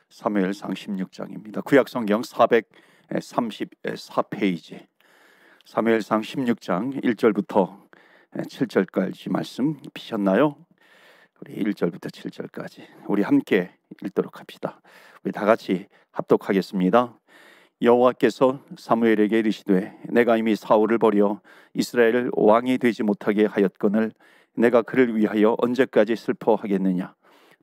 사무엘상 16장입니다. 구약성경 434페이지 사무엘상 16장 1절부터 7절까지 말씀 피셨나요? 우리 1절부터 7절까지 우리 함께 읽도록 합시다. 우리 다 같이 합독하겠습니다. 여호와께서 사무엘에게 이르시되 내가 이미 사울을 버려 이스라엘 왕이 되지 못하게 하였거늘 내가 그를 위하여 언제까지 슬퍼하겠느냐.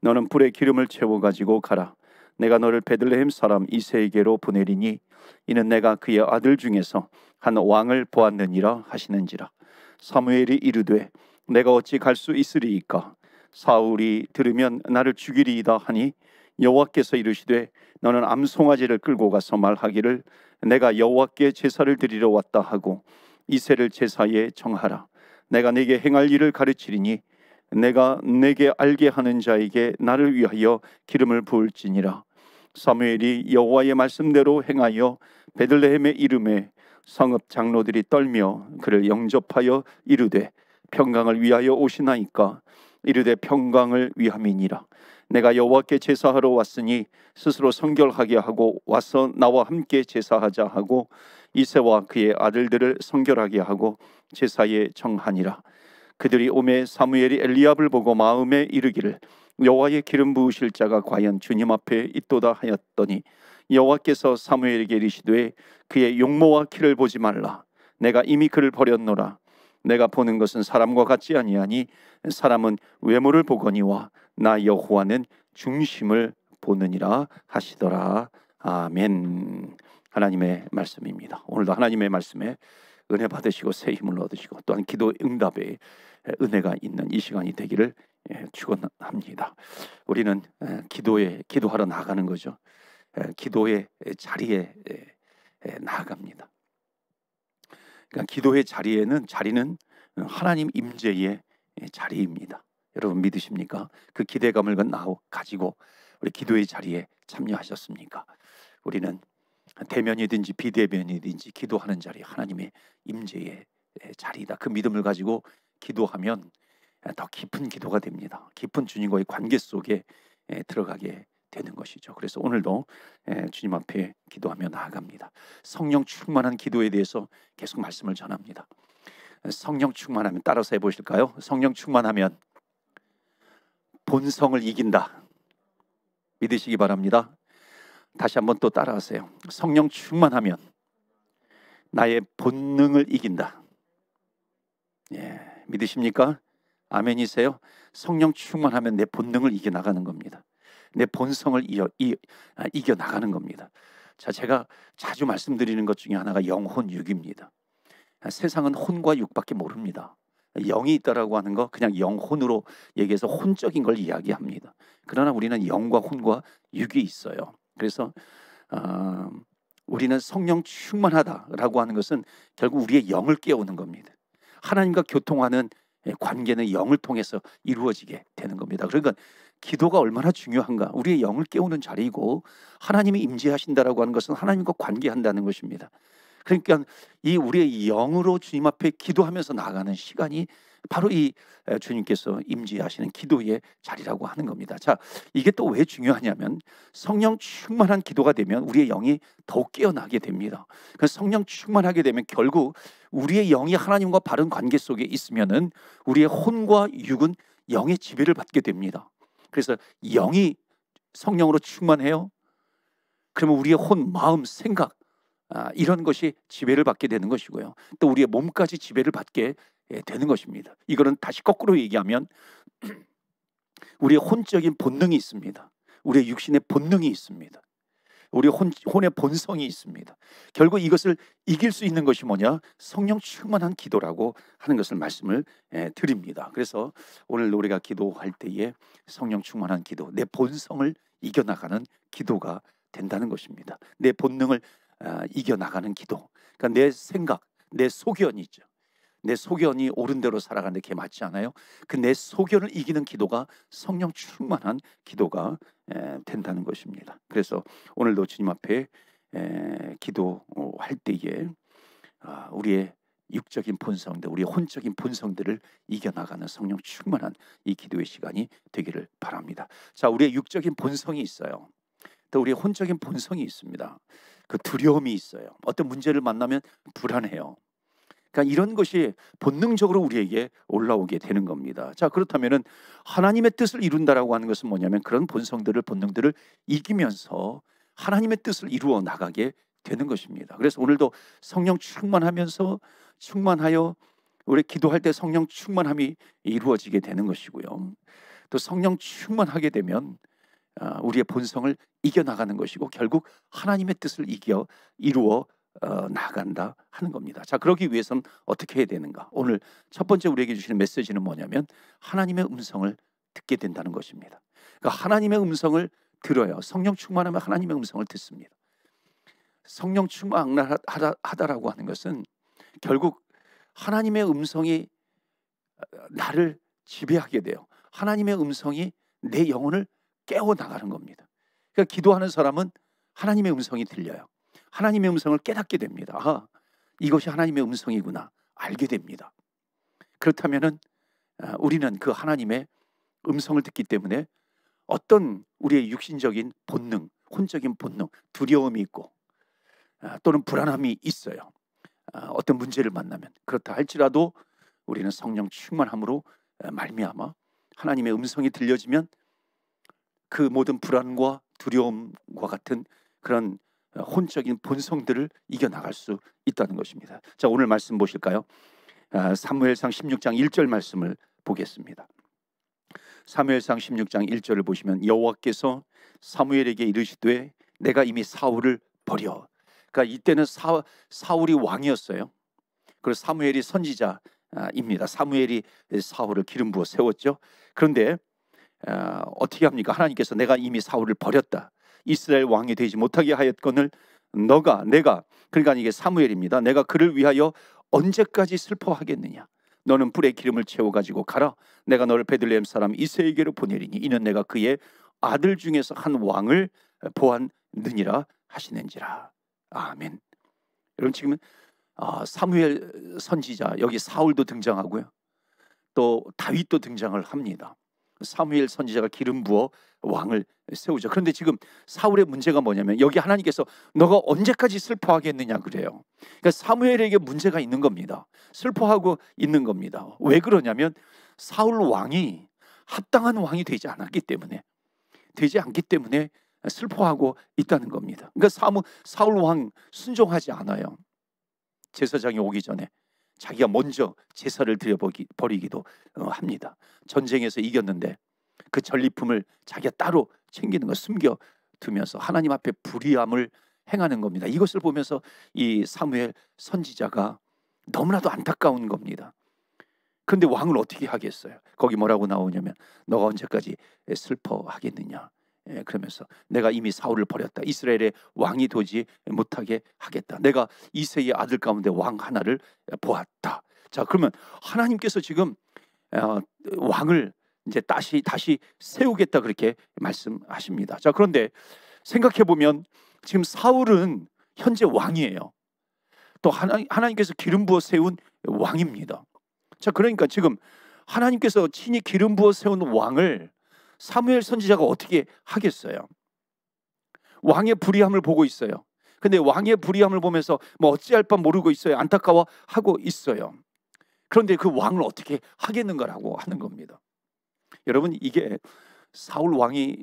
너는 불에 기름을 채워 가지고 가라. 내가 너를 베들레헴 사람 이새에게로 보내리니 이는 내가 그의 아들 중에서 한 왕을 보았느니라 하시는지라. 사무엘이 이르되 내가 어찌 갈 수 있으리이까. 사울이 들으면 나를 죽이리이다 하니 여호와께서 이르시되 너는 암송아지를 끌고 가서 말하기를 내가 여호와께 제사를 드리러 왔다 하고 이새를 제사에 정하라. 내가 네게 행할 일을 가르치리니 내가 내게 알게 하는 자에게 나를 위하여 기름을 부을지니라. 사무엘이 여호와의 말씀대로 행하여 베들레헴의 이름에 성읍 장로들이 떨며 그를 영접하여 이르되 평강을 위하여 오시나이까. 이르되 평강을 위함이니라. 내가 여호와께 제사하러 왔으니 스스로 성결하게 하고 와서 나와 함께 제사하자 하고 이새와 그의 아들들을 성결하게 하고 제사에 정하니라. 그들이 오매 사무엘이 엘리압을 보고 마음에 이르기를 여호와의 기름 부으실 자가 과연 주님 앞에 있도다 하였더니 여호와께서 사무엘에게 이르시되 그의 용모와 키를 보지 말라. 내가 이미 그를 버렸노라. 내가 보는 것은 사람과 같지 아니하니 사람은 외모를 보거니와 나 여호와는 중심을 보느니라 하시더라. 아멘. 하나님의 말씀입니다. 오늘도 하나님의 말씀에 은혜 받으시고 새 힘을 얻으시고 또한 기도 응답에 은혜가 있는 이 시간이 되기를 축원합니다. 우리는 기도하러 나가는 거죠. 기도의 자리에 나아갑니다. 그러니까 기도의 자리는 하나님 임재의 자리입니다. 여러분 믿으십니까? 그 기대감을 가지고 우리 기도의 자리에 참여하셨습니까? 우리는 대면이든지 비대면이든지 기도하는 자리 하나님의 임재의 자리다. 그 믿음을 가지고 기도하면 더 깊은 기도가 됩니다. 깊은 주님과의 관계 속에 들어가게 되는 것이죠. 그래서 오늘도 주님 앞에 기도하며 나아갑니다. 성령 충만한 기도에 대해서 계속 말씀을 전합니다. 성령 충만하면 따라서 해보실까요? 성령 충만하면 본성을 이긴다. 믿으시기 바랍니다. 다시 한번 또 따라하세요. 성령 충만하면 나의 본능을 이긴다. 믿으십니까? 아멘이세요? 성령 충만하면 내 본능을 이겨나가는 겁니다. 내 본성을 이겨나가는 겁니다. 자, 제가 자주 말씀드리는 것 중에 하나가 영혼 육입니다. 세상은 혼과 육밖에 모릅니다. 영이 있다라고 하는 거 그냥 영혼으로 얘기해서 혼적인 걸 이야기합니다. 그러나 우리는 영과 혼과 육이 있어요. 그래서 우리는 성령 충만하다라고 하는 것은 결국 우리의 영을 깨우는 겁니다. 하나님과 교통하는 관계는 영을 통해서 이루어지게 되는 겁니다. 그러니까 기도가 얼마나 중요한가. 우리의 영을 깨우는 자리이고 하나님이 임재하신다라고 하는 것은 하나님과 관계한다는 것입니다. 그러니까 이 우리의 영으로 주님 앞에 기도하면서 나아가는 시간이 바로 이 주님께서 임재하시는 기도의 자리라고 하는 겁니다. 자, 이게 또 왜 중요하냐면 성령 충만한 기도가 되면 우리의 영이 더욱 깨어나게 됩니다. 그래서 성령 충만하게 되면 결국 우리의 영이 하나님과 바른 관계 속에 있으면은 우리의 혼과 육은 영의 지배를 받게 됩니다. 그래서 영이 성령으로 충만해요. 그러면 우리의 혼, 마음, 생각 이런 것이 지배를 받게 되는 것이고요. 또 우리의 몸까지 지배를 받게 되는 것입니다. 이거는 다시 거꾸로 얘기하면 우리의 혼적인 본능이 있습니다. 우리의 육신의 본능이 있습니다. 우리의 혼의 본성이 있습니다. 결국 이것을 이길 수 있는 것이 뭐냐? 성령 충만한 기도라고 하는 것을 말씀을 드립니다. 그래서 오늘 우리가 기도할 때에 성령 충만한 기도, 내 본성을 이겨나가는 기도가 된다는 것입니다. 내 본능을 이겨나가는 기도. 그러니까 내 생각, 내 소견이 있죠. 내 소견이 옳은 대로 살아가는데 그게 맞지 않아요? 그 내 소견을 이기는 기도가 성령 충만한 기도가 된다는 것입니다. 그래서 오늘도 주님 앞에 기도할 때에 우리의 육적인 본성들, 우리의 혼적인 본성들을 이겨나가는 성령 충만한 이 기도의 시간이 되기를 바랍니다. 자, 우리의 육적인 본성이 있어요. 또 우리의 혼적인 본성이 있습니다. 그 두려움이 있어요. 어떤 문제를 만나면 불안해요. 그러니까 이런 것이 본능적으로 우리에게 올라오게 되는 겁니다. 자, 그렇다면은 하나님의 뜻을 이룬다라고 하는 것은 뭐냐면 그런 본성들을, 본능들을 이기면서 하나님의 뜻을 이루어 나가게 되는 것입니다. 그래서 오늘도 성령 충만하여 우리 기도할 때 성령 충만함이 이루어지게 되는 것이고요. 또 성령 충만하게 되면 우리의 본성을 이겨나가는 것이고 결국 하나님의 뜻을 이루어 나간다 하는 겁니다. 자, 그러기 위해서는 어떻게 해야 되는가? 오늘 첫 번째 우리에게 주시는 메시지는 뭐냐면 하나님의 음성을 듣게 된다는 것입니다. 그러니까 하나님의 음성을 들어요. 성령 충만하면 하나님의 음성을 듣습니다. 성령 충만하다라고 하는 것은 결국 하나님의 음성이 나를 지배하게 돼요. 하나님의 음성이 내 영혼을 깨워나가는 겁니다. 그러니까 기도하는 사람은 하나님의 음성이 들려요. 하나님의 음성을 깨닫게 됩니다. 아, 이것이 하나님의 음성이구나 알게 됩니다. 그렇다면은 우리는 그 하나님의 음성을 듣기 때문에 어떤 우리의 육신적인 본능, 혼적인 본능, 두려움이 있고 또는 불안함이 있어요. 어떤 문제를 만나면 그렇다 할지라도 우리는 성령 충만함으로 말미암아 하나님의 음성이 들려지면 그 모든 불안과 두려움과 같은 그런 혼적인 본성들을 이겨나갈 수 있다는 것입니다. 자, 오늘 말씀 보실까요? 사무엘상 16장 1절 말씀을 보겠습니다. 사무엘상 16장 1절을 보시면 여호와께서 사무엘에게 이르시되 내가 이미 사울을 버려. 그러니까 이때는 사울이 왕이었어요. 그리고 사무엘이 선지자입니다. 사무엘이 사울을 기름 부어 세웠죠. 그런데 어떻게 합니까? 하나님께서 내가 이미 사울을 버렸다. 이스라엘 왕이 되지 못하게 하였거늘 내가 그러니까 이게 사무엘입니다. 내가 그를 위하여 언제까지 슬퍼하겠느냐? 너는 불에 기름을 채워 가지고 가라. 내가 너를 베들레헴 사람 이새에게로 보내리니 이는 내가 그의 아들 중에서 한 왕을 보았느니라 하시는지라. 아멘. 여러분 지금은 사무엘 선지자, 여기 사울도 등장하고요. 또 다윗도 등장을 합니다. 사무엘 선지자가 기름 부어 왕을 세우죠. 그런데 지금 사울의 문제가 뭐냐면 여기 하나님께서 너가 언제까지 슬퍼하겠느냐 그래요. 그러니까 사무엘에게 문제가 있는 겁니다. 슬퍼하고 있는 겁니다. 왜 그러냐면 사울 왕이 합당한 왕이 되지 않기 때문에 슬퍼하고 있다는 겁니다. 그러니까 사울 왕 순종하지 않아요. 제사장이 오기 전에 자기가 먼저 제사를 드려버리기도 합니다. 전쟁에서 이겼는데 그 전리품을 자기가 따로 챙기는 거 숨겨두면서 하나님 앞에 불의함을 행하는 겁니다. 이것을 보면서 이 사무엘 선지자가 너무나도 안타까운 겁니다. 그런데 왕을 어떻게 하겠어요? 거기 뭐라고 나오냐면 너가 언제까지 슬퍼하겠느냐. 그러면서 내가 이미 사울을 버렸다. 이스라엘의 왕이 되지 못하게 하겠다. 내가 이새의 아들 가운데 왕 하나를 보았다. 자, 그러면 하나님께서 지금 왕을 이제 다시 세우겠다 그렇게 말씀하십니다. 자, 그런데 생각해 보면 지금 사울은 현재 왕이에요. 또 하나님께서 기름 부어 세운 왕입니다. 자, 그러니까 지금 하나님께서 친히 기름 부어 세운 왕을 사무엘 선지자가 어떻게 하겠어요? 왕의 불의함을 보고 있어요. 근데 왕의 불의함을 보면서 뭐 어찌할 바 모르고 있어요. 안타까워하고 있어요. 그런데 그 왕을 어떻게 하겠는가라고 하는 겁니다. 여러분 이게 사울 왕이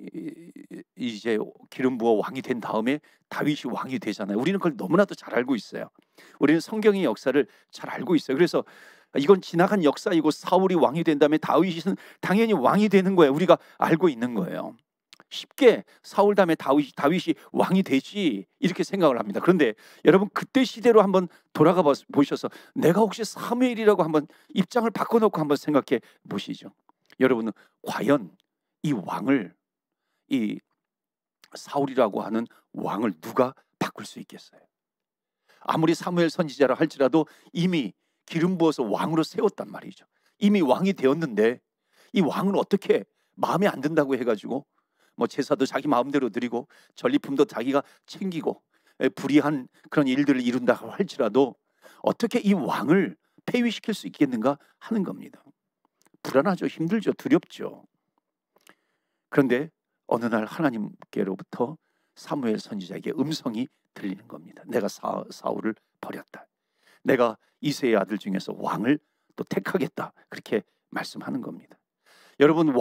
이제 기름 부어 왕이 된 다음에 다윗이 왕이 되잖아요. 우리는 그걸 너무나도 잘 알고 있어요. 우리는 성경의 역사를 잘 알고 있어요. 그래서 이건 지나간 역사이고 사울이 왕이 된 다음에 다윗은 당연히 왕이 되는 거예요. 우리가 알고 있는 거예요. 쉽게 사울 다음에 다윗이 왕이 되지 이렇게 생각을 합니다. 그런데 여러분 그때 시대로 한번 돌아가 보셔서 내가 혹시 사무엘이라고 한번 입장을 바꿔놓고 한번 생각해 보시죠. 여러분은 과연 이 왕을, 이 사울이라고 하는 왕을 누가 바꿀 수 있겠어요? 아무리 사무엘 선지자라 할지라도 이미 기름 부어서 왕으로 세웠단 말이죠. 이미 왕이 되었는데 이 왕을 어떻게 마음에 안 든다고 해가지고 뭐 제사도 자기 마음대로 드리고 전리품도 자기가 챙기고 불의한 그런 일들을 이룬다고 할지라도 어떻게 이 왕을 폐위시킬 수 있겠는가 하는 겁니다. 불안하죠. 힘들죠. 두렵죠. 그런데 어느 날 하나님께로부터 사무엘 선지자에게 음성이 들리는 겁니다. 내가 사울을 버렸다. 내가 이새의 아들 중에서 왕을 또 택하겠다. 그렇게 말씀하는 겁니다. 여러분,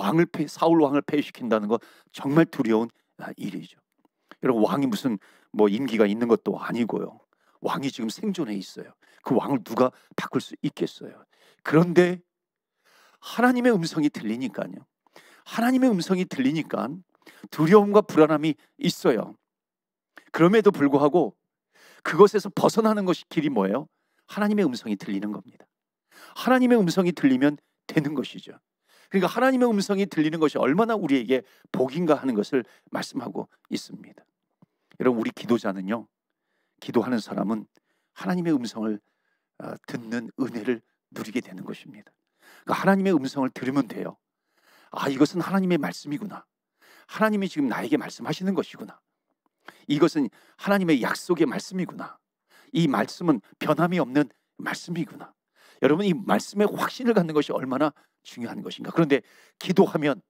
사울 왕을 폐위시킨다는 거 정말 두려운 일이죠. 여러분, 왕이 무슨 임기가 있는 것도 아니고요. 왕이 지금 생존해 있어요. 그 왕을 누가 바꿀 수 있겠어요? 그런데 하나님의 음성이 들리니까요. 하나님의 음성이 들리니까 두려움과 불안함이 있어요. 그럼에도 불구하고 그것에서 벗어나는 것이 길이 뭐예요? 하나님의 음성이 들리는 겁니다. 하나님의 음성이 들리면 되는 것이죠. 그러니까 하나님의 음성이 들리는 것이 얼마나 우리에게 복인가 하는 것을 말씀하고 있습니다. 여러분, 우리 기도자는요, 기도하는 사람은 하나님의 음성을 듣는 은혜를 누리게 되는 것입니다. 그러니까 하나님의 음성을 들으면 돼요. 이것은 하나님의 말씀이구나. 하나님이 지금 나에게 말씀하시는 것이구나. 이것은 하나님의 약속의 말씀이구나. 이 말씀은 변함이 없는 말씀이구나. 여러분, 이 말씀에 확신을 갖는 것이 얼마나 중요한 것인가. 그런데 기도하면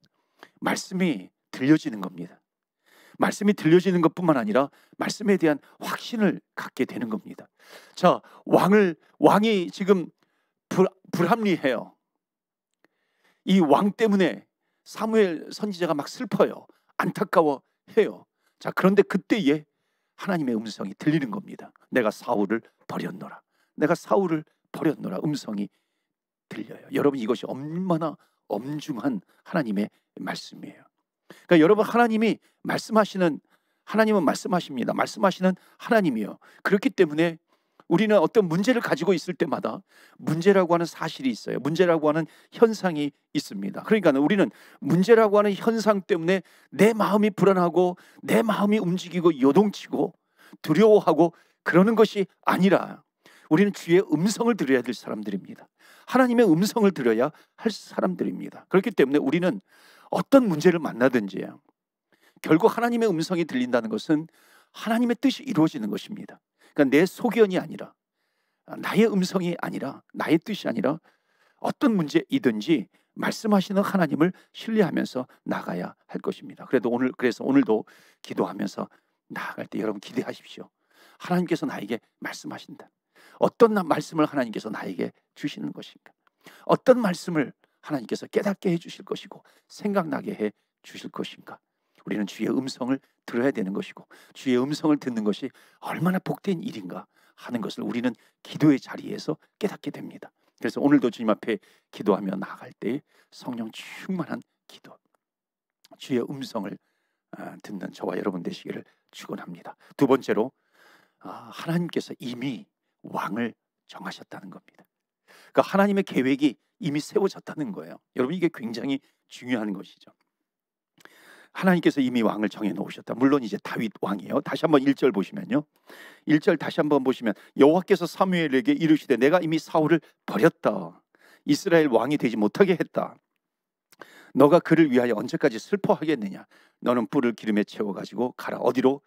말씀이 들려지는 겁니다. 말씀이 들려지는 것뿐만 아니라 말씀에 대한 확신을 갖게 되는 겁니다. 자, 왕이 지금 불합리해요. 이 왕 때문에 사무엘 선지자가 막 슬퍼요. 안타까워해요. 자, 그런데 그때에 하나님의 음성이 들리는 겁니다. 내가 사울을 버렸노라. 내가 사울을 버렸노라. 음성이 들려요. 여러분, 이것이 얼마나 엄중한 하나님의 말씀이에요. 그러니까 여러분, 하나님은 말씀하십니다. 말씀하시는 하나님이요. 그렇기 때문에 우리는 어떤 문제를 가지고 있을 때마다 문제라고 하는 사실이 있어요. 문제라고 하는 현상이 있습니다. 그러니까 우리는 문제라고 하는 현상 때문에 내 마음이 불안하고 내 마음이 움직이고 요동치고 두려워하고 그러는 것이 아니라 우리는 주의 음성을 들어야 될 사람들입니다. 하나님의 음성을 들어야 할 사람들입니다. 그렇기 때문에 우리는 어떤 문제를 만나든지 결국 하나님의 음성이 들린다는 것은 하나님의 뜻이 이루어지는 것입니다. 그러니까 내 소견이 아니라, 나의 음성이 아니라, 나의 뜻이 아니라 어떤 문제이든지 말씀하시는 하나님을 신뢰하면서 나가야 할 것입니다. 그래서 오늘도 기도하면서 나아갈 때 여러분 기대하십시오. 하나님께서 나에게 말씀하신다. 어떤 말씀을 하나님께서 나에게 주시는 것인가? 어떤 말씀을 하나님께서 깨닫게 해주실 것이고 생각나게 해 주실 것인가? 우리는 주의 음성을 들어야 되는 것이고 주의 음성을 듣는 것이 얼마나 복된 일인가 하는 것을 우리는 기도의 자리에서 깨닫게 됩니다. 그래서 오늘도 주님 앞에 기도하며 나아갈 때 성령 충만한 기도, 주의 음성을 듣는 저와 여러분 되시기를 축원합니다. 두 번째로 하나님께서 이미 왕을 정하셨다는 겁니다. 그러니까 하나님의 계획이 이미 세워졌다는 거예요. 여러분, 이게 굉장히 중요한 것이죠. 하나님께서 이미 왕을 정해놓으셨다. 물론 이제 다윗 왕이에요. 다시 한번 1절 보시면요. 1절 다시 한번 보시면 여호와께서 사무엘에게 이르시되 내가 이미 사울을 버렸다. 이스라엘 왕이 되지 못하게 했다. 너가 그를 위하여 언제까지 슬퍼하겠느냐. 너는 뿔을 기름에 채워가지고 가라. 어디로?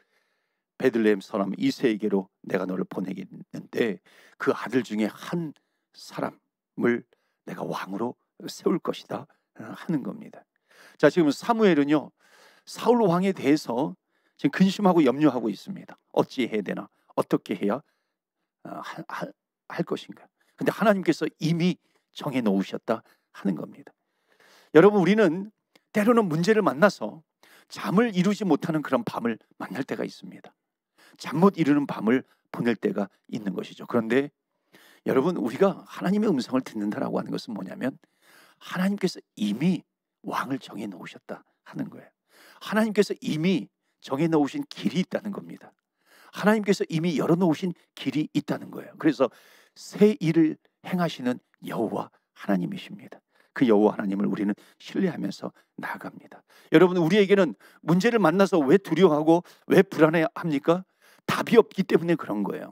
베들레헴 사람 이새에게로 내가 너를 보내겠는데 그 아들 중에 한 사람을 내가 왕으로 세울 것이다 하는 겁니다. 자, 지금 사무엘은요 사울 왕에 대해서 지금 근심하고 염려하고 있습니다. 어찌 해야 되나, 어떻게 해야 할 것인가. 근데 하나님께서 이미 정해 놓으셨다 하는 겁니다. 여러분, 우리는 때로는 문제를 만나서 잠을 이루지 못하는 그런 밤을 만날 때가 있습니다. 잠 못 이루는 밤을 보낼 때가 있는 것이죠. 그런데 여러분, 우리가 하나님의 음성을 듣는다라고 하는 것은 뭐냐면 하나님께서 이미 왕을 정해 놓으셨다 하는 거예요. 하나님께서 이미 정해 놓으신 길이 있다는 겁니다. 하나님께서 이미 열어 놓으신 길이 있다는 거예요. 그래서 새 일을 행하시는 여호와 하나님이십니다. 그 여호와 하나님을 우리는 신뢰하면서 나아갑니다. 여러분, 우리에게는 문제를 만나서 왜 두려워하고 왜 불안해합니까? 답이 없기 때문에 그런 거예요.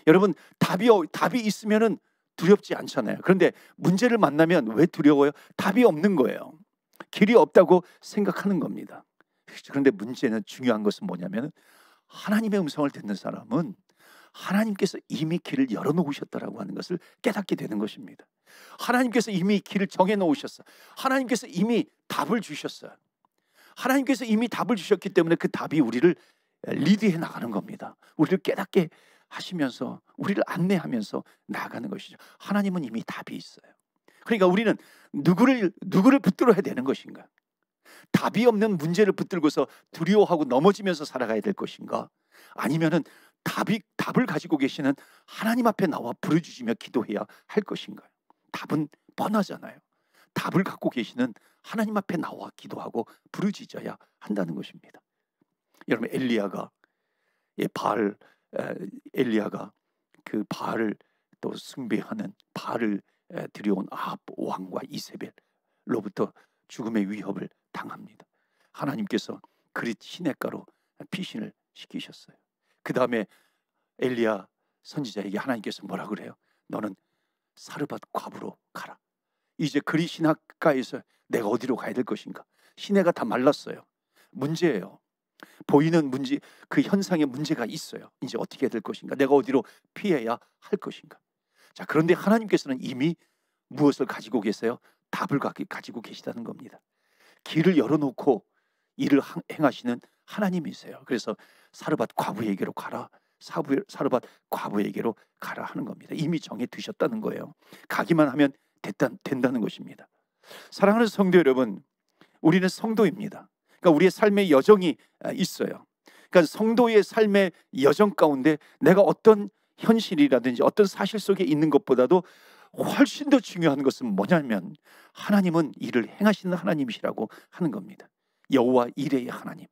여러분, 답이 있으면은 두렵지 않잖아요. 그런데 문제를 만나면 왜 두려워요? 답이 없는 거예요. 길이 없다고 생각하는 겁니다. 그런데 문제는, 중요한 것은 뭐냐면 하나님의 음성을 듣는 사람은 하나님께서 이미 길을 열어놓으셨다라고 하는 것을 깨닫게 되는 것입니다. 하나님께서 이미 길을 정해놓으셨어요. 하나님께서 이미 답을 주셨어요. 하나님께서 이미 답을 주셨기 때문에 그 답이 우리를 리드해 나가는 겁니다. 우리를 깨닫게 하시면서 우리를 안내하면서 나아가는 것이죠. 하나님은 이미 답이 있어요. 그러니까 우리는 누구를 붙들어야 되는 것인가? 답이 없는 문제를 붙들고서 두려워하고 넘어지면서 살아가야 될 것인가? 아니면은 답을 가지고 계시는 하나님 앞에 나와 부르짖으며 기도해야 할 것인가? 답은 뻔하잖아요. 답을 갖고 계시는 하나님 앞에 나와 기도하고 부르짖어야 한다는 것입니다. 여러분, 엘리야가 그 바알을 또 숭배하는 바알을 들여온 아합 왕과 이세벨로부터 죽음의 위협을 당합니다. 하나님께서 그릿 시냇가로 피신을 시키셨어요. 그 다음에 엘리야 선지자에게 하나님께서 뭐라 그래요? 너는 사르밧 과부로 가라. 이제 그릿 시냇가에서 내가 어디로 가야 될 것인가? 시내가 다 말랐어요. 문제예요. 보이는 문제, 그 현상에 문제가 있어요. 이제 어떻게 해야 될 것인가? 내가 어디로 피해야 할 것인가? 자, 그런데 하나님께서는 이미 무엇을 가지고 계세요? 답을 가지고 계시다는 겁니다. 길을 열어놓고 일을 행하시는 하나님이세요. 그래서 사르밧 과부에게로 가라. 사르밧 과부에게로 가라 하는 겁니다. 이미 정해 두셨다는 거예요. 가기만 하면 된다는 것입니다. 사랑하는 성도 여러분, 우리는 성도입니다. 그러니까 우리의 삶의 여정이 있어요. 그러니까 성도의 삶의 여정 가운데 내가 어떤 현실이라든지 어떤 사실 속에 있는 것보다도 훨씬 더 중요한 것은 뭐냐면 하나님은 일을 행하시는 하나님이시라고 하는 겁니다. 여호와 이레의 하나님,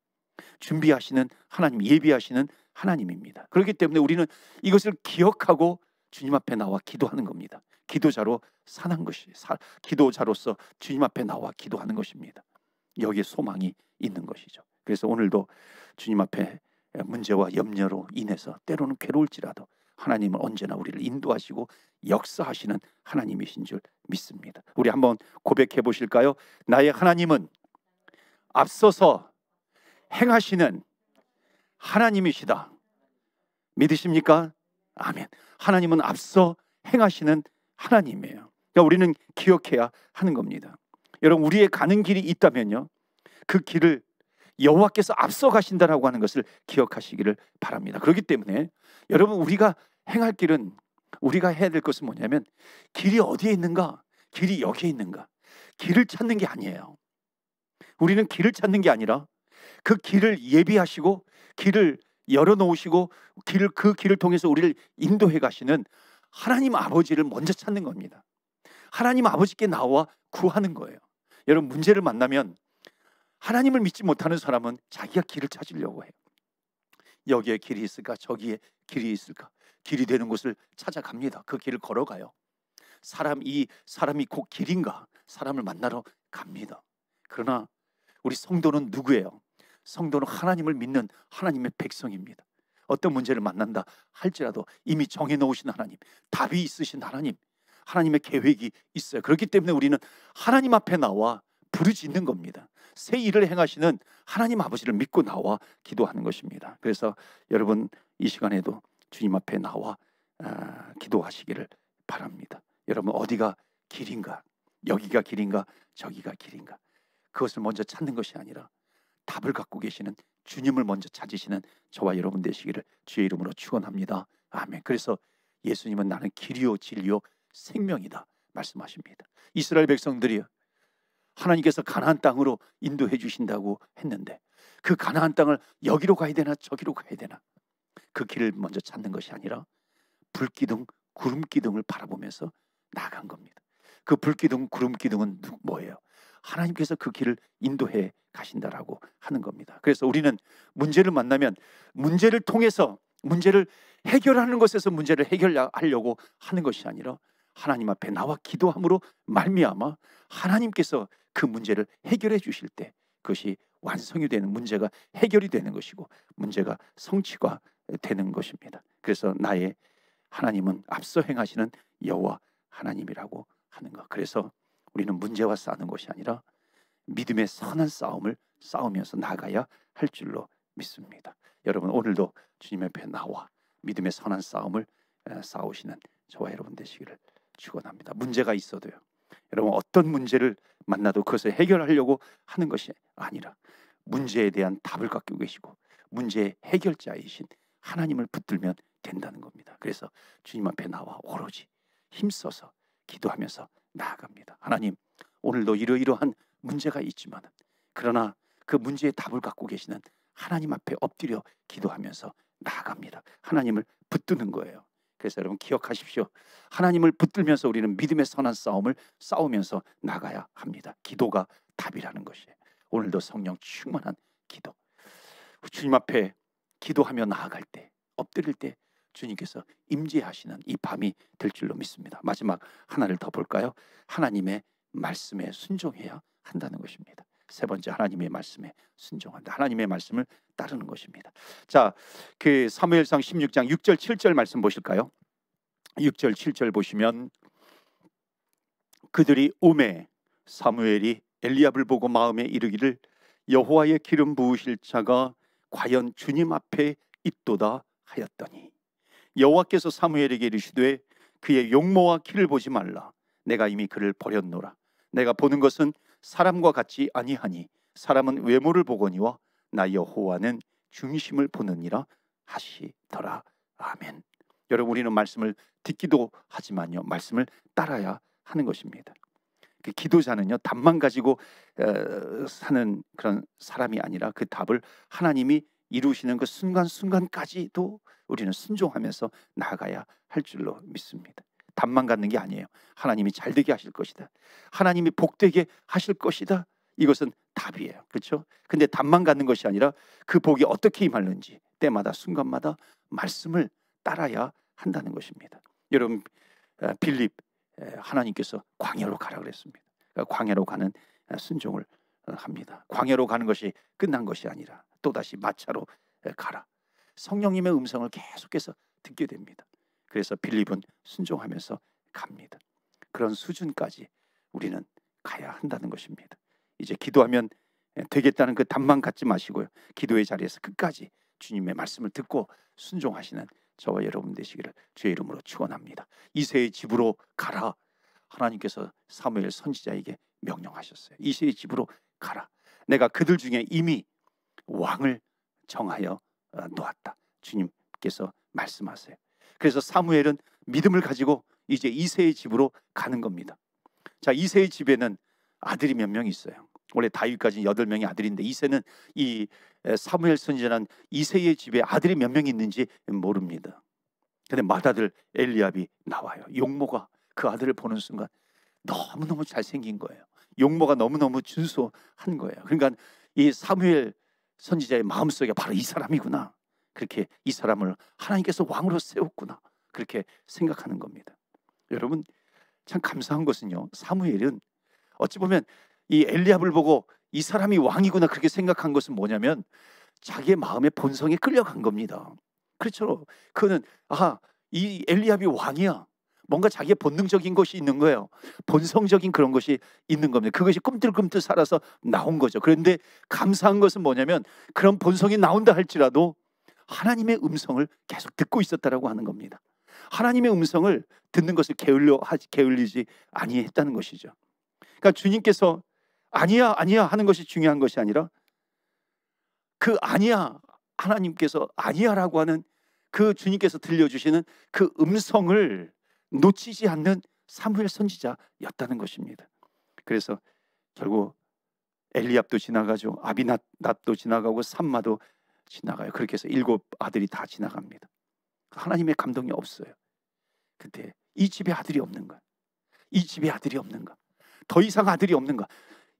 준비하시는 하나님, 예비하시는 하나님입니다. 그렇기 때문에 우리는 이것을 기억하고 주님 앞에 나와 기도하는 겁니다. 기도자로 사는 것이, 기도자로서 주님 앞에 나와 기도하는 것입니다. 여기에 소망이 있는 것이죠. 그래서 오늘도 주님 앞에 문제와 염려로 인해서 때로는 괴로울지라도 하나님은 언제나 우리를 인도하시고 역사하시는 하나님이신 줄 믿습니다. 우리 한번 고백해 보실까요? 나의 하나님은 앞서서 행하시는 하나님이시다. 믿으십니까? 아멘. 하나님은 앞서 행하시는 하나님이에요. 그러니까 우리는 기억해야 하는 겁니다. 여러분, 우리의 가는 길이 있다면요, 그 길을 여호와께서 앞서 가신다라고 하는 것을 기억하시기를 바랍니다. 그렇기 때문에 여러분, 우리가 행할 길은, 우리가 해야 될 것은 뭐냐면 길이 어디에 있는가? 길이 여기에 있는가? 길을 찾는 게 아니에요. 우리는 길을 찾는 게 아니라 그 길을 예비하시고 길을 열어놓으시고 그 길을 통해서 우리를 인도해 가시는 하나님 아버지를 먼저 찾는 겁니다. 하나님 아버지께 나와 구하는 거예요. 여러분, 문제를 만나면 하나님을 믿지 못하는 사람은 자기가 길을 찾으려고 해요. 여기에 길이 있을까? 저기에 길이 있을까? 길이 되는 곳을 찾아갑니다. 그 길을 걸어가요. 사람이 곧 길인가? 사람을 만나러 갑니다. 그러나 우리 성도는 누구예요? 성도는 하나님을 믿는 하나님의 백성입니다. 어떤 문제를 만난다 할지라도 이미 정해놓으신 하나님, 답이 있으신 하나님, 하나님의 계획이 있어요. 그렇기 때문에 우리는 하나님 앞에 나와 부르짖는 겁니다. 새 일을 행하시는 하나님 아버지를 믿고 나와 기도하는 것입니다. 그래서 여러분, 이 시간에도 주님 앞에 나와 기도하시기를 바랍니다. 여러분, 어디가 길인가? 여기가 길인가? 저기가 길인가? 그것을 먼저 찾는 것이 아니라 답을 갖고 계시는 주님을 먼저 찾으시는 저와 여러분 되시기를 주의 이름으로 축원합니다. 아멘. 그래서 예수님은 나는 길이요 진리요 생명이다 말씀하십니다. 이스라엘 백성들이 하나님께서 가나안 땅으로 인도해 주신다고 했는데 그 가나안 땅을 여기로 가야 되나 저기로 가야 되나, 그 길을 먼저 찾는 것이 아니라 불기둥 구름기둥을 바라보면서 나간 겁니다. 그 불기둥 구름기둥은 뭐예요? 하나님께서 그 길을 인도해 가신다라고 하는 겁니다. 그래서 우리는 문제를 만나면 문제를 통해서 문제를 해결하는 것에서 문제를 해결하려고 하는 것이 아니라 하나님 앞에 나와 기도함으로 말미암아 하나님께서 그 문제를 해결해 주실 때 그것이 완성이 되는, 문제가 해결이 되는 것이고 문제가 성취가 되는 것입니다. 그래서 나의 하나님은 앞서 행하시는 여호와 하나님이라고 하는 것. 그래서 우리는 문제와 싸우는 것이 아니라 믿음의 선한 싸움을 싸우면서 나가야 할 줄로 믿습니다. 여러분, 오늘도 주님 앞에 나와 믿음의 선한 싸움을 싸우시는 저와 여러분 되시기를 축원합니다. 문제가 있어도요, 여러분, 어떤 문제를 만나도 그것을 해결하려고 하는 것이 아니라 문제에 대한 답을 갖고 계시고 문제의 해결자이신 하나님을 붙들면 된다는 겁니다. 그래서 주님 앞에 나와 오로지 힘써서 기도하면서 나아갑니다. 하나님, 오늘도 이러이러한 문제가 있지만 그러나 그 문제의 답을 갖고 계시는 하나님 앞에 엎드려 기도하면서 나아갑니다. 하나님을 붙드는 거예요. 그래서 여러분 기억하십시오. 하나님을 붙들면서 우리는 믿음의 선한 싸움을 싸우면서 나가야 합니다. 기도가 답이라는 것이에요. 오늘도 성령 충만한 기도, 주님 앞에 기도하며 나아갈 때, 엎드릴 때 주님께서 임재하시는 이 밤이 될 줄로 믿습니다. 마지막 하나를 더 볼까요? 하나님의 말씀에 순종해야 한다는 것입니다. 세 번째, 하나님의 말씀에 순종한다. 하나님의 말씀을 따르는 것입니다. 자, 그 사무엘상 16장 6절 7절 말씀 보실까요? 6절 7절 보시면 그들이 오매 사무엘이 엘리압을 보고 마음에 이르기를 여호와의 기름 부으실 자가 과연 주님 앞에 있도다 하였더니 여호와께서 사무엘에게 이르시되 그의 용모와 키를 보지 말라. 내가 이미 그를 버렸노라. 내가 보는 것은 사람과 같지 아니하니 사람은 외모를 보거니와 나 여호와는 중심을 보느니라 하시더라. 아멘. 여러분, 우리는 말씀을 듣기도 하지만요, 말씀을 따라야 하는 것입니다. 그 기도자는요, 답만 가지고 사는 그런 사람이 아니라 그 답을 하나님이 이루시는 그 순간순간까지도 우리는 순종하면서 나아가야 할 줄로 믿습니다. 답만 갖는 게 아니에요. 하나님이 잘되게 하실 것이다, 하나님이 복되게 하실 것이다, 이것은 답이에요. 그렇죠? 근데 답만 갖는 것이 아니라 그 복이 어떻게 임하는지 때마다 순간마다 말씀을 따라야 한다는 것입니다. 여러분, 빌립 하나님께서 광야로 가라 그랬습니다. 그러니까 광야로 가는 순종을 합니다. 광야로 가는 것이 끝난 것이 아니라 또다시 마차로 가라. 성령님의 음성을 계속해서 듣게 됩니다. 그래서 빌립은 순종하면서 갑니다. 그런 수준까지 우리는 가야 한다는 것입니다. 이제 기도하면 되겠다는 그 답만 갖지 마시고요, 기도의 자리에서 끝까지 주님의 말씀을 듣고 순종하시는 저와 여러분 되시기를 주의 이름으로 축원합니다. 이새의 집으로 가라. 하나님께서 사무엘 선지자에게 명령하셨어요. 이새의 집으로 가라. 내가 그들 중에 이미 왕을 정하여 놓았다. 주님께서 말씀하세요. 그래서 사무엘은 믿음을 가지고 이제 이새의 집으로 가는 겁니다. 자, 이새의 집에는 아들이 몇 명 있어요. 원래 다윗까지 8명의 아들인데 이새는 이 사무엘 선지자는 이새의 집에 아들이 몇 명 있는지 모릅니다. 근데 맏아들 엘리압이 나와요. 용모가 그 아들을 보는 순간 너무너무 잘생긴 거예요. 용모가 너무너무 준수한 거예요. 그러니까 이 사무엘 선지자의 마음속에 바로 이 사람이구나, 그렇게 이 사람을 하나님께서 왕으로 세웠구나, 그렇게 생각하는 겁니다. 여러분, 참 감사한 것은요, 사무엘은 어찌 보면 이 엘리압을 보고 이 사람이 왕이구나 그렇게 생각한 것은 뭐냐면 자기의 마음의 본성에 끌려간 겁니다. 그렇죠. 그는 이 엘리압이 왕이야, 뭔가 자기의 본능적인 것이 있는 거예요. 본성적인 그런 것이 있는 겁니다. 그것이 꿈틀꿈틀 살아서 나온 거죠. 그런데 감사한 것은 뭐냐면 그런 본성이 나온다 할지라도 하나님의 음성을 계속 듣고 있었다라고 하는 겁니다. 하나님의 음성을 듣는 것을 게을리지 아니했다는 것이죠. 그러니까 주님께서 아니야 아니야 하는 것이 중요한 것이 아니라 그 아니야, 하나님께서 아니야라고 하는 그 주님께서 들려주시는 그 음성을 놓치지 않는 사무엘 선지자였다는 것입니다. 그래서 결국 엘리압도 지나가죠, 아비낫답도 지나가고 삼마도 지나가요. 그렇게 해서 7 아들이 다 지나갑니다. 하나님의 감동이 없어요. 그때 이 집에 아들이 없는가? 이 집에 아들이 없는가? 더 이상 아들이 없는가?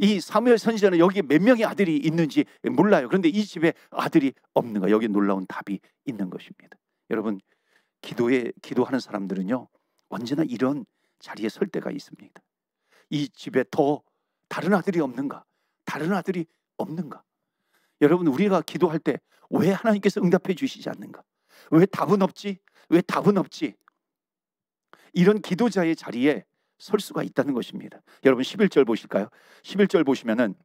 이 사무엘 선지자는 여기에 몇 명의 아들이 있는지 몰라요. 그런데 이 집에 아들이 없는가? 여기 놀라운 답이 있는 것입니다. 여러분, 기도하는 사람들은요, 언제나 이런 자리에 설 때가 있습니다. 이 집에 더 다른 아들이 없는가? 다른 아들이 없는가? 여러분, 우리가 기도할 때 왜 하나님께서 응답해 주시지 않는가? 왜 답은 없지? 왜 답은 없지? 이런 기도자의 자리에 설 수가 있다는 것입니다. 여러분 11절 보실까요? 11절 보시면은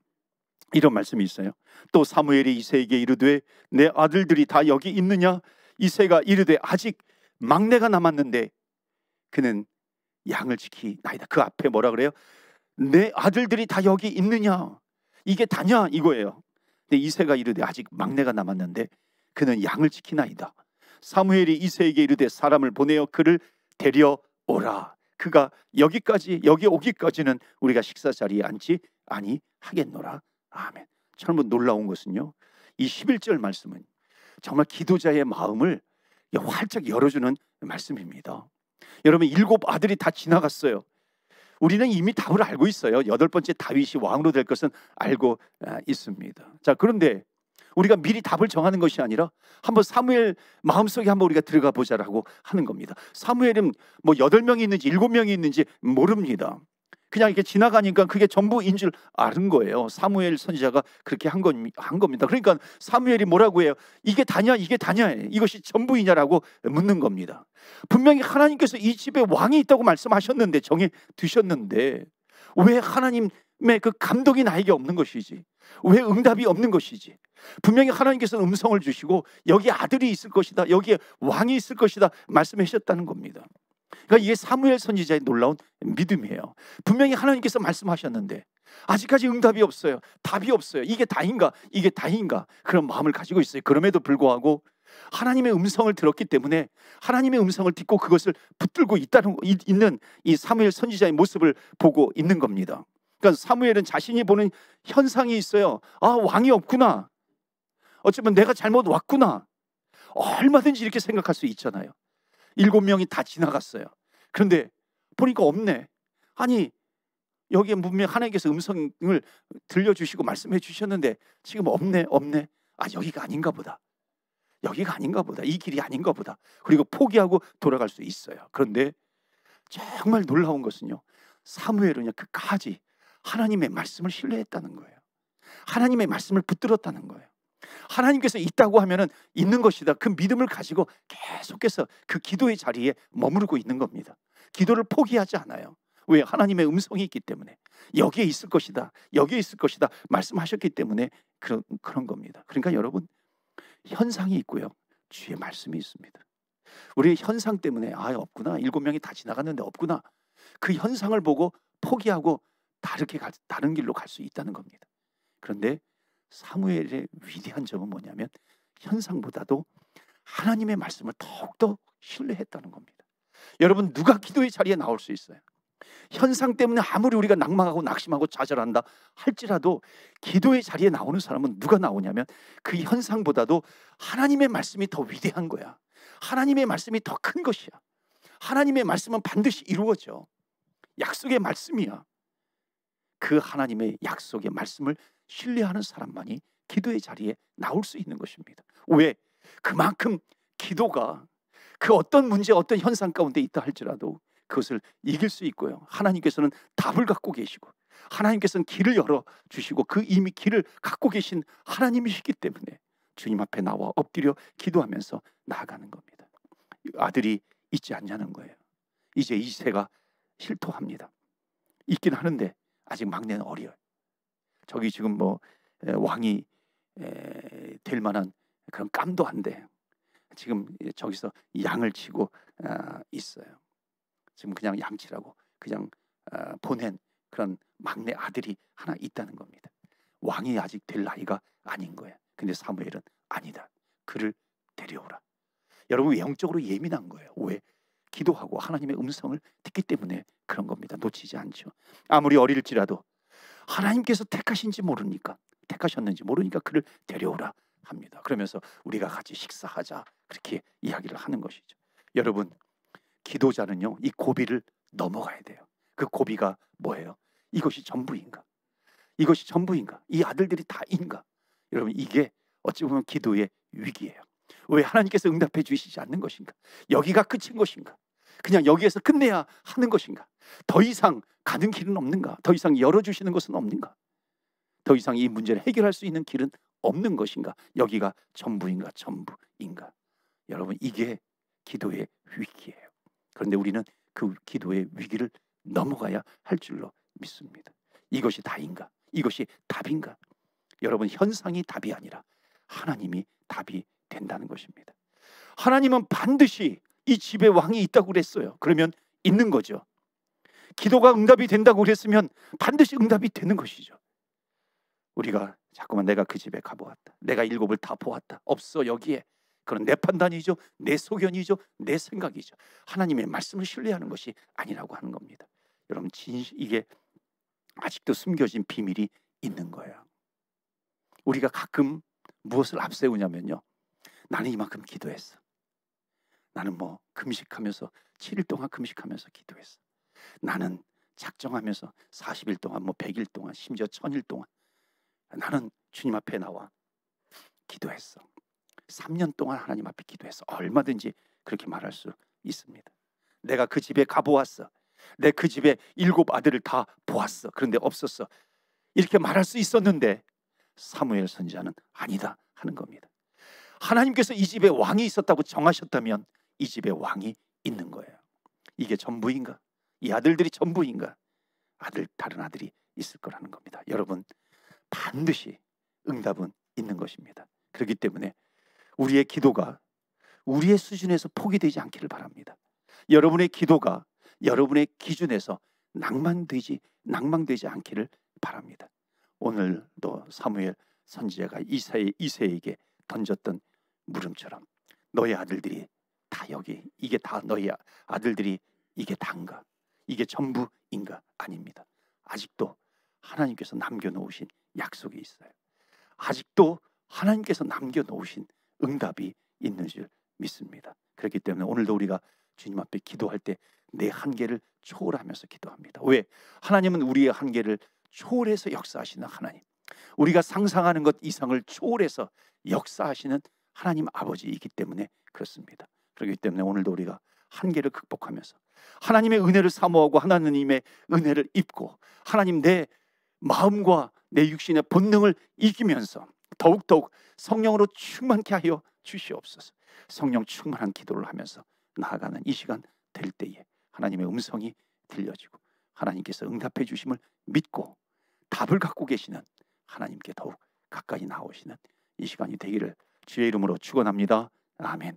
이런 말씀이 있어요. 또 사무엘이 이새에게 이르되 내 아들들이 다 여기 있느냐? 이새가 이르되 아직 막내가 남았는데 그는 양을 지키나이다. 그 앞에 뭐라 그래요? 내 아들들이 다 여기 있느냐? 이게 다냐 이거예요. 그때 이새가 이르되 아직 막내가 남았는데 그는 양을 지키나이다. 사무엘이 이새에게 이르되 사람을 보내어 그를 데려오라. 그가 여기 오기까지는 우리가 식사 자리에 앉지 아니하겠노라. 아멘. 정말 놀라운 것은요, 이 11절 말씀은 정말 기도자의 마음을 활짝 열어주는 말씀입니다. 여러분, 7 아들이 다 지나갔어요. 우리는 이미 답을 알고 있어요. 8번째 다윗이 왕으로 될 것은 알고 있습니다. 자, 그런데 우리가 미리 답을 정하는 것이 아니라 한번 사무엘 마음속에 한번 우리가 들어가 보자라고 하는 겁니다. 사무엘은 뭐 8명이 있는지 7명이 있는지 모릅니다. 그냥 이렇게 지나가니까 그게 전부인 줄 아는 거예요. 사무엘 선지자가 그렇게 한 겁니다. 그러니까 사무엘이 뭐라고 해요? 이게 다냐? 이것이 전부이냐라고 묻는 겁니다. 분명히 하나님께서 이 집에 왕이 있다고 말씀하셨는데, 정해 두셨는데 왜 하나님의 그 감동이 나에게 없는 것이지? 왜 응답이 없는 것이지? 분명히 하나님께서 음성을 주시고 여기 아들이 있을 것이다, 여기에 왕이 있을 것이다 말씀하셨다는 겁니다. 그러니까 이게 사무엘 선지자의 놀라운 믿음이에요. 분명히 하나님께서 말씀하셨는데 아직까지 응답이 없어요. 답이 없어요. 이게 다인가? 그런 마음을 가지고 있어요. 그럼에도 불구하고 하나님의 음성을 들었기 때문에 하나님의 음성을 듣고 그것을 붙들고 있는 이 사무엘 선지자의 모습을 보고 있는 겁니다. 그러니까 사무엘은 자신이 보는 현상이 있어요. 아, 왕이 없구나. 어쩌면 내가 잘못 왔구나. 얼마든지 이렇게 생각할 수 있잖아요. 7명이 다 지나갔어요. 그런데 보니까 없네. 아니, 여기에 분명 하나님께서 음성을 들려주시고 말씀해 주셨는데 지금 없네. 아, 여기가 아닌가 보다. 이 길이 아닌가 보다. 그리고 포기하고 돌아갈 수 있어요. 그런데 정말 놀라운 것은요, 사무엘은 끝까지 하나님의 말씀을 신뢰했다는 거예요. 하나님의 말씀을 붙들었다는 거예요. 하나님께서 있다고 하면은 있는 것이다. 그 믿음을 가지고 계속해서 그 기도의 자리에 머무르고 있는 겁니다. 기도를 포기하지 않아요. 왜? 하나님의 음성이 있기 때문에. 여기에 있을 것이다 말씀하셨기 때문에 그런 겁니다. 그러니까 여러분, 현상이 있고요, 주의 말씀이 있습니다. 우리 현상 때문에 없구나, 7명이 다 지나갔는데 없구나, 그 현상을 보고 포기하고 다른 길로 갈 수 있다는 겁니다. 그런데 사무엘의 위대한 점은 뭐냐면 현상보다도 하나님의 말씀을 더욱더 신뢰했다는 겁니다. 여러분, 누가 기도의 자리에 나올 수 있어요? 현상 때문에 아무리 우리가 낙망하고 낙심하고 좌절한다 할지라도 기도의 자리에 나오는 사람은 누가 나오냐면 그 현상보다도 하나님의 말씀이 더 위대한 거야. 하나님의 말씀이 더 큰 것이야. 하나님의 말씀은 반드시 이루어져. 약속의 말씀이야. 그 하나님의 약속의 말씀을 신뢰하는 사람만이 기도의 자리에 나올 수 있는 것입니다. 왜? 그만큼 기도가 그 어떤 문제, 어떤 현상 가운데 있다 할지라도 그것을 이길 수 있고요, 하나님께서는 답을 갖고 계시고 하나님께서는 길을 열어주시고 그 이미 길을 갖고 계신 하나님이시기 때문에 주님 앞에 나와 엎드려 기도하면서 나아가는 겁니다. 아들이 있지 않냐는 거예요. 이제 이새가 실토합니다. 있긴 하는데 아직 막내는 어려요. 저기 지금 뭐 왕이 될 만한 그런 깜도 안 돼. 지금 저기서 양을 치고 있어요. 지금 그냥 양치라고 그냥 보낸 그런 막내 아들이 하나 있다는 겁니다. 왕이 아직 될 나이가 아닌 거예요. 근데 사무엘은 아니다. 그를 데려오라. 여러분, 영적으로 예민한 거예요. 왜? 기도하고 하나님의 음성을 듣기 때문에 그런 겁니다. 놓치지 않죠. 아무리 어릴지라도 하나님께서 택하셨는지 모르니까 그를 데려오라 합니다. 그러면서 우리가 같이 식사하자, 그렇게 이야기를 하는 것이죠. 여러분, 기도자는요, 이 고비를 넘어가야 돼요. 그 고비가 뭐예요? 이것이 전부인가? 이 아들들이 다인가? 여러분, 이게 어찌 보면 기도의 위기예요. 왜? 하나님께서 응답해 주시지 않는 것인가? 여기가 끝인 것인가? 그냥 여기에서 끝내야 하는 것인가? 더 이상 가는 길은 없는가? 더 이상 열어주시는 것은 없는가? 더 이상 이 문제를 해결할 수 있는 길은 없는 것인가? 여기가 전부인가? 여러분, 이게 기도의 위기예요. 그런데 우리는 그 기도의 위기를 넘어가야 할 줄로 믿습니다. 이것이 다인가? 이것이 답인가? 여러분, 현상이 답이 아니라 하나님이 답이 된다는 것입니다. 하나님은 반드시 이 집에 왕이 있다고 그랬어요. 그러면 있는 거죠. 기도가 응답이 된다고 그랬으면 반드시 응답이 되는 것이죠. 우리가 자꾸만 내가 그 집에 가보았다, 내가 일곱을 다 보았다, 없어 여기에. 그런 내 판단이죠, 내 소견이죠, 내 생각이죠. 하나님의 말씀을 신뢰하는 것이 아니라고 하는 겁니다. 여러분, 이게 아직도 숨겨진 비밀이 있는 거예요. 우리가 가끔 무엇을 앞세우냐면요, 나는 이만큼 기도했어, 나는 뭐 금식하면서 7일 동안 금식하면서 기도했어, 나는 작정하면서 40일 동안, 뭐 100일 동안, 심지어 1000일 동안 나는 주님 앞에 나와 기도했어, 3년 동안 하나님 앞에 기도했어. 얼마든지 그렇게 말할 수 있습니다. 내가 그 집에 가보았어, 내 그 집에 7 아들을 다 보았어, 그런데 없었어, 이렇게 말할 수 있었는데 사무엘 선지자는 아니다 하는 겁니다. 하나님께서 이 집에 왕이 있었다고 정하셨다면 이 집에 왕이 있는 거예요. 이게 전부인가? 이 아들들이 전부인가? 다른 아들이 있을 거라는 겁니다. 여러분, 반드시 응답은 있는 것입니다. 그렇기 때문에 우리의 기도가 우리의 수준에서 포기되지 않기를 바랍니다. 여러분의 기도가 여러분의 기준에서 낭망되지 않기를 바랍니다. 오늘도 사무엘 선지자가 이새에게 던졌던 물음처럼 너희 아들들이 다 여기, 이게 다 너희 아들들이 이게 다인가? 이게 전부인가? 아닙니다. 아직도 하나님께서 남겨놓으신 약속이 있어요. 아직도 하나님께서 남겨놓으신 응답이 있는 줄 믿습니다. 그렇기 때문에 오늘도 우리가 주님 앞에 기도할 때 내 한계를 초월하면서 기도합니다. 왜? 하나님은 우리의 한계를 초월해서 역사하시는 하나님, 우리가 상상하는 것 이상을 초월해서 역사하시는 하나님 아버지이기 때문에 그렇습니다. 그렇기 때문에 오늘도 우리가 한계를 극복하면서 하나님의 은혜를 사모하고 하나님의 은혜를 입고 하나님, 내 마음과 내 육신의 본능을 이기면서 더욱더욱 성령으로 충만케 하여 주시옵소서. 성령 충만한 기도를 하면서 나아가는 이 시간 될 때에 하나님의 음성이 들려지고 하나님께서 응답해 주심을 믿고 답을 갖고 계시는 하나님께 더욱 가까이 나오시는 이 시간이 되기를 주의 이름으로 축원합니다. 아멘.